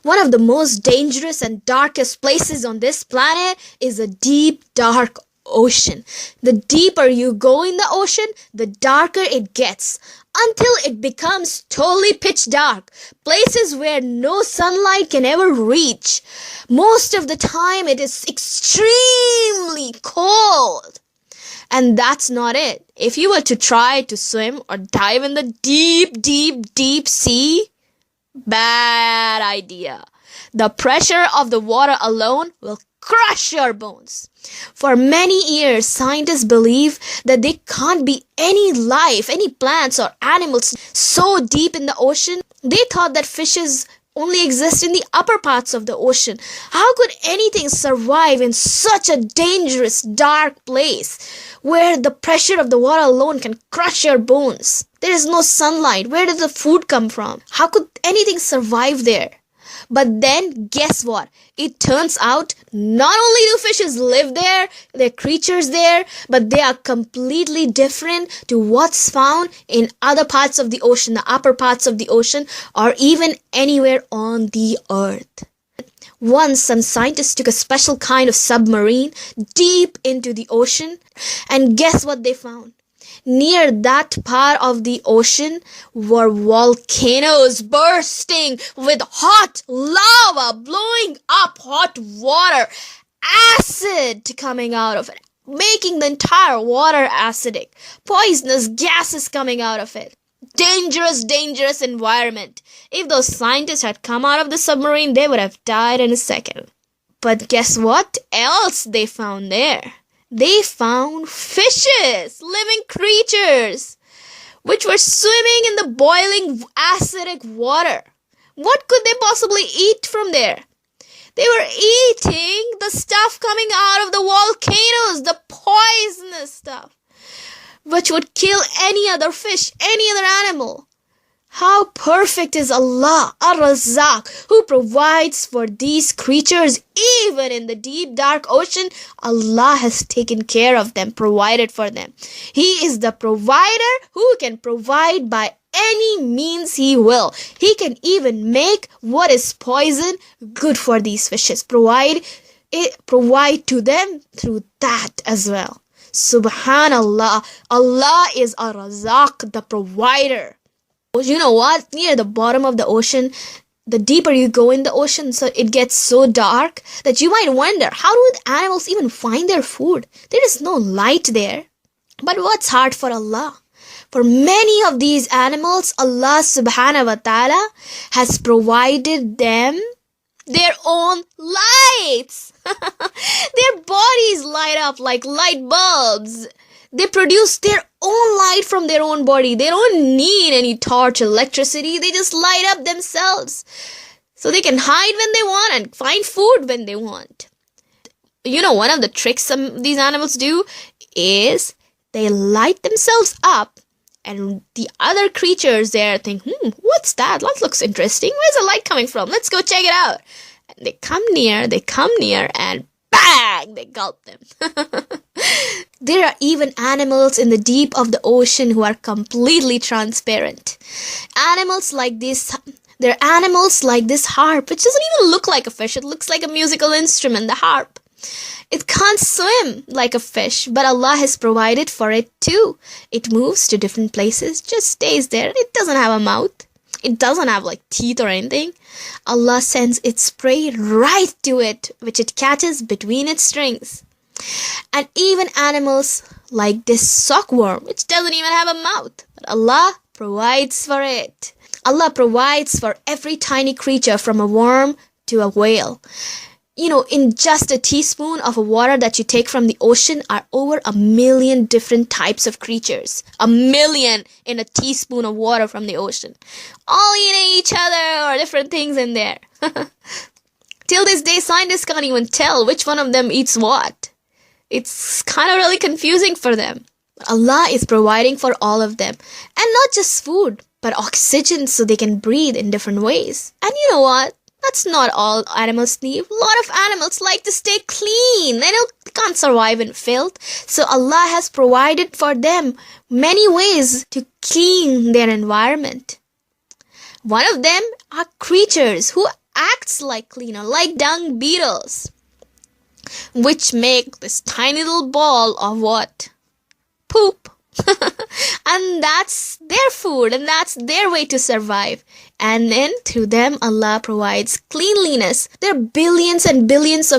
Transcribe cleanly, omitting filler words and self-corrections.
One of the most dangerous and darkest places on this planet is a deep, dark ocean. The deeper you go in the ocean, the darker it gets, until it becomes totally pitch dark. Places where no sunlight can ever reach. Most of the time it is extremely cold. And that's not it. If you were to try to swim or dive in the deep, deep, deep sea, bad idea. The pressure of the water alone will crush your bones. For many years, scientists believe that there can't be any life, any plants or animals so deep in the ocean. They thought that fishes only exist in the upper parts of the ocean. How could anything survive in such a dangerous, dark place where the pressure of the water alone can crush your bones? There is no sunlight. Where does the food come from? How could anything survive there? But then, guess what? It turns out not only do fishes live there, there are creatures there, but they are completely different to what's found in other parts of the ocean, the upper parts of the ocean, or even anywhere on the earth. Once, some scientists took a special kind of submarine deep into the ocean, and guess what they found? Near that part of the ocean were volcanoes bursting with hot lava, blowing up hot water, acid coming out of it, making the entire water acidic, poisonous gases coming out of it. Dangerous, dangerous environment. If those scientists had come out of the submarine, they would have died in a second. But guess what else they found there? They found fishes, living creatures, which were swimming in the boiling acidic water. What could they possibly eat from there? They were eating the stuff coming out of the volcanoes, the poisonous stuff, which would kill any other fish, any other animal. How perfect is Allah, Ar-Razzaq, who provides for these creatures even in the deep dark ocean. Allah has taken care of them, provided for them. He is the provider who can provide by any means He will. He can even make what is poison good for these fishes. Provide to them through that as well. Subhanallah, Allah is Ar-Razzaq, the provider. You know what? Near the bottom of the ocean, the deeper you go in the ocean, so it gets so dark that you might wonder, how do the animals even find their food? There is no light there. But what's hard for Allah? For many of these animals, Allah subhanahu wa ta'ala has provided them their own lights. Their bodies light up like light bulbs. They produce their own light from their own body. They don't need any torch, electricity. They just light up themselves. So they can hide when they want and find food when they want. You know, one of the tricks some of these animals do is they light themselves up, and the other creatures there think, what's that? That looks interesting. Where's the light coming from? Let's go check it out. And they come near, and bang! They gulp them. There are even animals in the deep of the ocean who are completely transparent. Animals like this, there are animals like this harp, which doesn't even look like a fish. It looks like a musical instrument, the harp. It can't swim like a fish, but Allah has provided for it too. It moves to different places, just stays there. It doesn't have a mouth. It doesn't have like teeth or anything. Allah sends its prey right to it, which it catches between its strings. And even animals like this sockworm, which doesn't even have a mouth, but Allah provides for it. Allah provides for every tiny creature from a worm to a whale. You know, in just a teaspoon of water that you take from the ocean are over 1 million different types of creatures. 1 million in a teaspoon of water from the ocean. All eating each other or different things in there. Till this day, scientists can't even tell which one of them eats what. It's kind of really confusing for them. Allah is providing for all of them. And not just food, but oxygen so they can breathe in different ways. And you know what? That's not all animals need. A lot of animals like to stay clean. They can't survive in filth. So Allah has provided for them many ways to clean their environment. One of them are creatures who act acts like cleaner, like dung beetles, which make this tiny little ball of what? Poop. And that's their food, and that's their way to survive. And then through them Allah provides cleanliness. There are billions and billions of